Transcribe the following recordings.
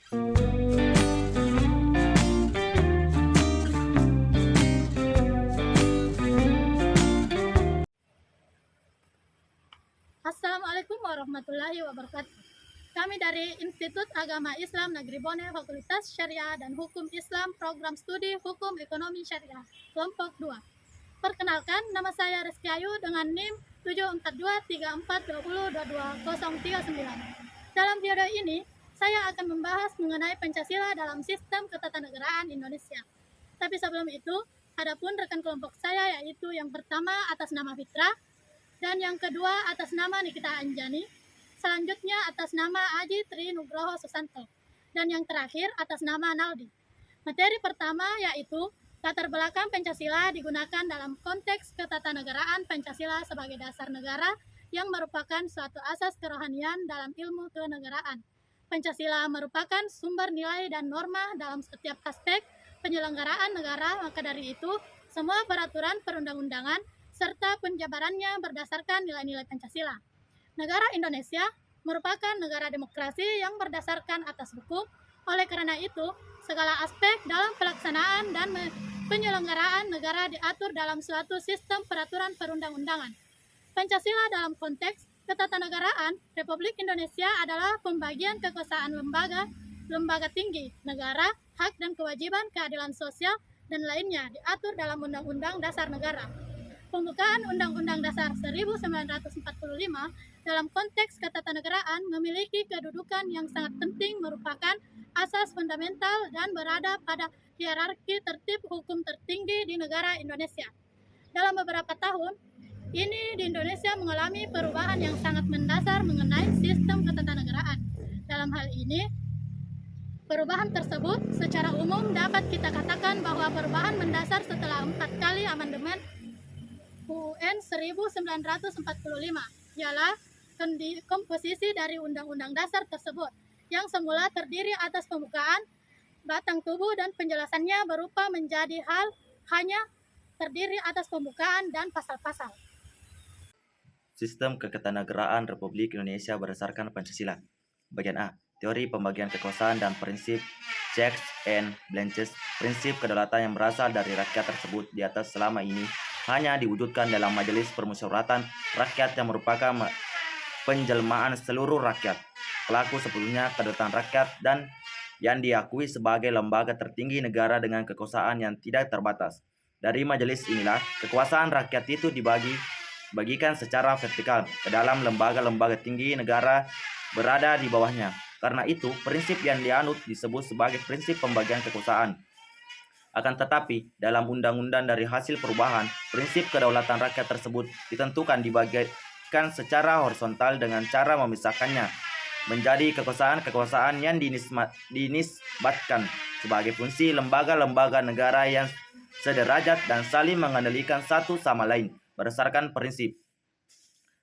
Assalamualaikum warahmatullahi wabarakatuh. Kami dari Institut Agama Islam Negeri Bone, Fakultas Syariah dan Hukum Islam, Program Studi Hukum Ekonomi Syariah, Kelompok 2. Perkenalkan, nama saya Rizky Ayu dengan NIM 7423420220039. Dalam video ini, saya akan membahas mengenai Pancasila dalam sistem ketatanegaraan Indonesia. Tapi sebelum itu, adapun rekan kelompok saya yaitu yang pertama atas nama Fitra, dan yang kedua atas nama Nikita Anjani, selanjutnya atas nama Aji Tri Nugroho Susanto, dan yang terakhir atas nama Naldi. Materi pertama yaitu latar belakang Pancasila digunakan dalam konteks ketatanegaraan Pancasila sebagai dasar negara yang merupakan suatu asas kerohanian dalam ilmu kenegaraan. Pancasila merupakan sumber nilai dan norma dalam setiap aspek penyelenggaraan negara, maka dari itu semua peraturan perundang-undangan serta penjabarannya berdasarkan nilai-nilai Pancasila. Negara Indonesia merupakan negara demokrasi yang berdasarkan atas hukum. Oleh karena itu, segala aspek dalam pelaksanaan dan penyelenggaraan negara diatur dalam suatu sistem peraturan perundang-undangan. Pancasila dalam konteks ketatanegaraan Republik Indonesia adalah pembagian kekuasaan lembaga tinggi, negara, hak dan kewajiban keadilan sosial, dan lainnya diatur dalam Undang-Undang Dasar Negara. Pembukaan Undang-Undang Dasar 1945 dalam konteks ketatanegaraan memiliki kedudukan yang sangat penting, merupakan asas fundamental dan berada pada hierarki tertib hukum tertinggi di negara Indonesia. Dalam beberapa tahun ini di Indonesia mengalami perubahan yang sangat mendasar mengenai sistem ketatanegaraan. Dalam hal ini, perubahan tersebut secara umum dapat kita katakan bahwa perubahan mendasar setelah 4 kali amandemen UN 1945 ialah komposisi dari Undang-Undang Dasar tersebut yang semula terdiri atas pembukaan, batang tubuh dan penjelasannya berupa menjadi hanya terdiri atas pembukaan dan pasal-pasal. Sistem Ketatanegaraan Republik Indonesia berdasarkan Pancasila. Bagian A. Teori pembagian kekuasaan dan prinsip checks and balances. Prinsip kedaulatan yang berasal dari rakyat tersebut di atas selama ini hanya diwujudkan dalam Majelis Permusyawaratan Rakyat yang merupakan penjelmaan seluruh rakyat. Pelaku sebelumnya kedaulatan rakyat dan yang diakui sebagai lembaga tertinggi negara dengan kekuasaan yang tidak terbatas. Dari majelis inilah kekuasaan rakyat itu dibagikan secara vertikal ke dalam lembaga-lembaga tinggi negara berada di bawahnya. Karena itu, prinsip yang dianut disebut sebagai prinsip pembagian kekuasaan. Akan tetapi, dalam undang-undang dari hasil perubahan, prinsip kedaulatan rakyat tersebut ditentukan dibagikan secara horizontal dengan cara memisahkannya menjadi kekuasaan-kekuasaan yang dinisbatkan sebagai fungsi lembaga-lembaga negara yang sederajat dan saling mengendalikan satu sama lain berdasarkan prinsip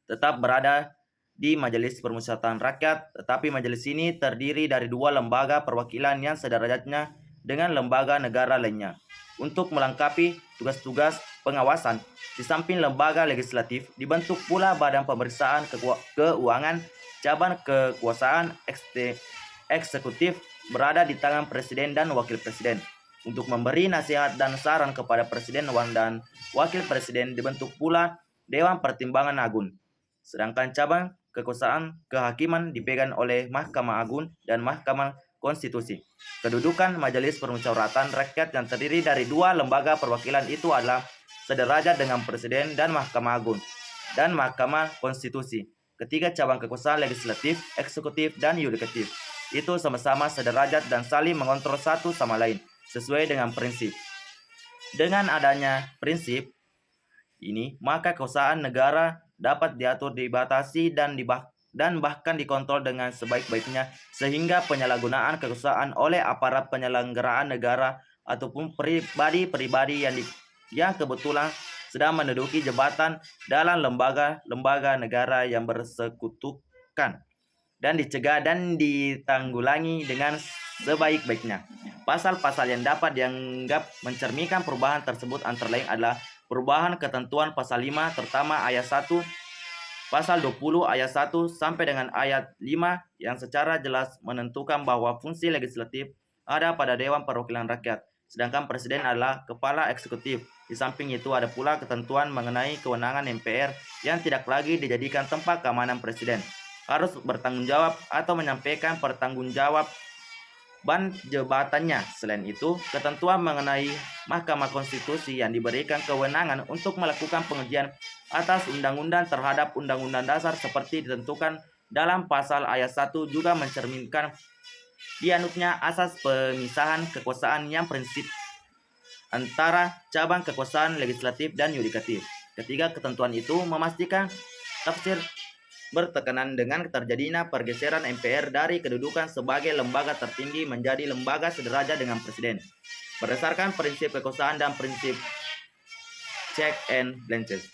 tetap berada di Majelis Permusyawaratan Rakyat, tetapi majelis ini terdiri dari 2 lembaga perwakilan yang sederajatnya dengan lembaga negara lainnya. Untuk melengkapi tugas-tugas pengawasan, di samping lembaga legislatif, dibentuk pula Badan Pemeriksaan Keuangan. Cabang kekuasaan eksekutif berada di tangan Presiden dan Wakil Presiden. Untuk memberi nasihat dan saran kepada Presiden dan Wakil Presiden dibentuk pula Dewan Pertimbangan Agung. Sedangkan cabang kekuasaan kehakiman dipegang oleh Mahkamah Agung dan Mahkamah Konstitusi. Kedudukan Majelis Permusyawaratan Rakyat yang terdiri dari 2 lembaga perwakilan itu adalah sederajat dengan Presiden dan Mahkamah Agung dan Mahkamah Konstitusi. Ketiga cabang kekuasaan legislatif, eksekutif, dan yudikatif itu sama-sama sederajat dan saling mengontrol satu sama lain sesuai dengan prinsip. Dengan adanya prinsip ini, maka kekuasaan negara dapat diatur, dibatasi, dan bahkan dikontrol dengan sebaik-baiknya, sehingga penyalahgunaan kekuasaan oleh aparat penyelenggaraan negara ataupun pribadi-pribadi yang kebetulan sedang menduduki jabatan dalam lembaga-lembaga negara yang bersekutukan dan dicegah dan ditanggulangi dengan sebaik-baiknya. Pasal-pasal yang dapat dianggap mencerminkan perubahan tersebut antara lain adalah perubahan ketentuan pasal 5 terutama ayat 1 Pasal 20 ayat 1 sampai dengan ayat 5 yang secara jelas menentukan bahwa fungsi legislatif ada pada Dewan Perwakilan Rakyat, sedangkan Presiden adalah kepala eksekutif. Di samping itu ada pula ketentuan mengenai kewenangan MPR yang tidak lagi dijadikan tempat keamanan Presiden, harus bertanggung jawab atau menyampaikan pertanggungjawaban jabatannya. Selain itu, ketentuan mengenai Mahkamah Konstitusi yang diberikan kewenangan untuk melakukan pengujian atas undang-undang terhadap Undang-Undang Dasar seperti ditentukan dalam pasal ayat 1 juga mencerminkan dianutnya asas pemisahan kekuasaan yang prinsip antara cabang kekuasaan legislatif dan yudikatif. Ketiga ketentuan itu memastikan tafsir bertekanan dengan terjadinya pergeseran MPR dari kedudukan sebagai lembaga tertinggi menjadi lembaga sederajat dengan Presiden, berdasarkan prinsip kekuasaan dan prinsip check and balances.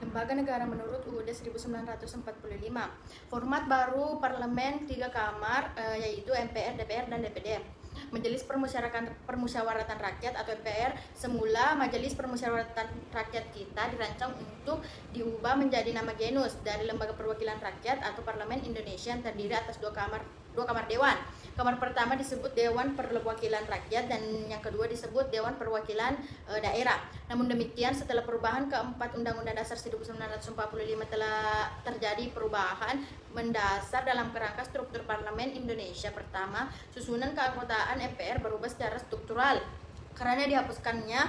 Lembaga negara menurut UUD 1945. Format baru parlemen 3 kamar yaitu MPR, DPR, dan DPD. Majelis Permusyawaratan Rakyat atau MPR. Semula Majelis Permusyawaratan Rakyat kita dirancang untuk diubah menjadi nama genus dari Lembaga Perwakilan Rakyat atau Parlemen Indonesia yang terdiri atas dua kamar dewan. Kamar pertama disebut Dewan Perwakilan Rakyat dan yang kedua disebut Dewan Perwakilan Daerah. Namun demikian, setelah perubahan keempat Undang-Undang Dasar 1945 telah terjadi perubahan mendasar dalam kerangka struktur Parlemen Indonesia. Pertama, susunan keanggotaan MPR berubah secara struktural karena dihapuskannya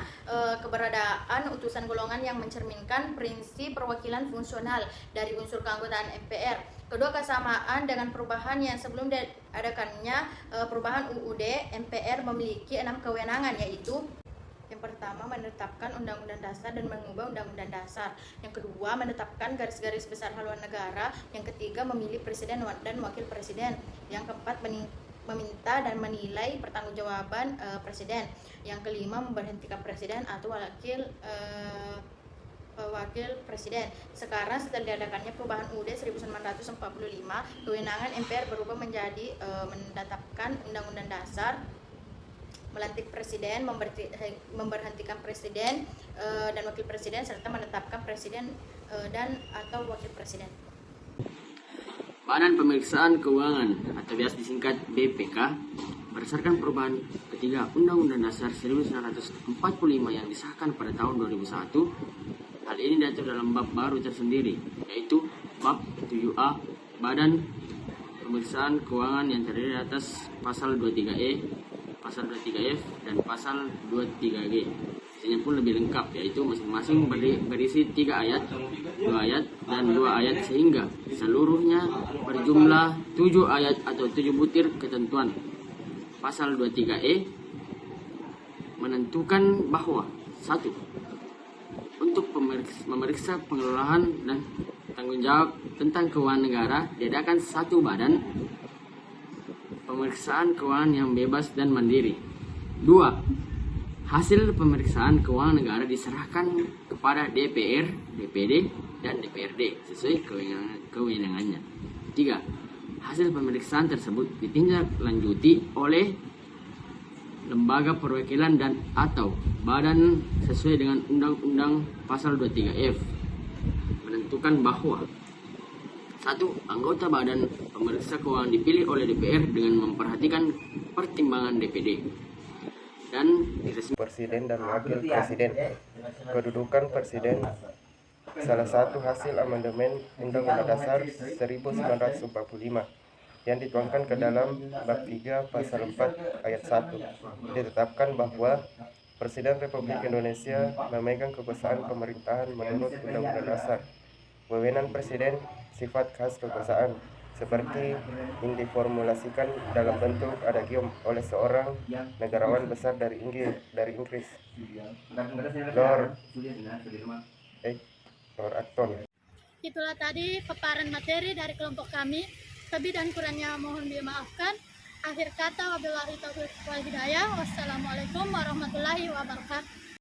keberadaan utusan golongan yang mencerminkan prinsip perwakilan fungsional dari unsur keanggotaan MPR. Kedua, kesamaan dengan perubahan yang sebelum diadakannya perubahan UUD, MPR memiliki 6 kewenangan, yaitu yang pertama, menetapkan Undang-Undang Dasar dan mengubah Undang-Undang Dasar. Yang kedua, menetapkan garis-garis besar haluan negara. Yang ketiga, memilih Presiden dan Wakil Presiden. Yang keempat, meminta dan menilai pertanggungjawaban Presiden. Yang kelima, memberhentikan Presiden atau Wakil Presiden. Sekarang setelah diadakannya perubahan UUD 1945, kewenangan MPR berubah menjadi menetapkan Undang-Undang Dasar, melantik Presiden, memberhentikan Presiden dan Wakil Presiden, serta menetapkan Presiden dan atau Wakil Presiden. Badan Pemeriksaan Keuangan atau biasa disingkat BPK berdasarkan perubahan ketiga Undang-Undang Dasar 1945 yang disahkan pada tahun 2001. Hal ini diatur dalam bab baru tersendiri, yaitu bab 7A Badan Pemeriksaan Keuangan yang terdiri atas pasal 23E, pasal 23F, dan pasal 23G. Isinya pun lebih lengkap, yaitu masing-masing berisi 3 ayat, 2 ayat, dan 2 ayat, sehingga seluruhnya berjumlah 7 ayat atau 7 butir ketentuan. Pasal 23E menentukan bahwa 1. Untuk memeriksa pengelolaan dan tanggung jawab tentang keuangan negara diadakan satu badan pemeriksaan keuangan yang bebas dan mandiri. 2. Hasil pemeriksaan keuangan negara diserahkan kepada DPR, DPD, dan DPRD sesuai kewenangannya. 3. Hasil pemeriksaan tersebut ditindaklanjuti oleh lembaga perwakilan dan atau badan sesuai dengan Undang-Undang Pasal 23F menentukan bahwa 1. Anggota badan pemeriksa keuangan dipilih oleh DPR dengan memperhatikan pertimbangan DPD dan Presiden dan Wakil Presiden. Kedudukan Presiden salah satu hasil amandemen Undang-Undang Dasar 1945 yang dituangkan ke dalam bab 3 pasal 4 ayat 1. Ditetapkan bahwa Presiden Republik Indonesia memegang kekuasaan pemerintahan menurut Undang-Undang Dasar. Wewenang Presiden sifat khas kekuasaan seperti yang diformulasikan dalam bentuk adagium oleh seorang negarawan besar dari Inggris, Lord Acton. Itulah tadi paparan materi dari kelompok kami. Lebih dan kurangnya mohon dimaafkan. Akhir kata, wabillahi taufiq wal hidayah. Wassalamualaikum warahmatullahi wabarakatuh.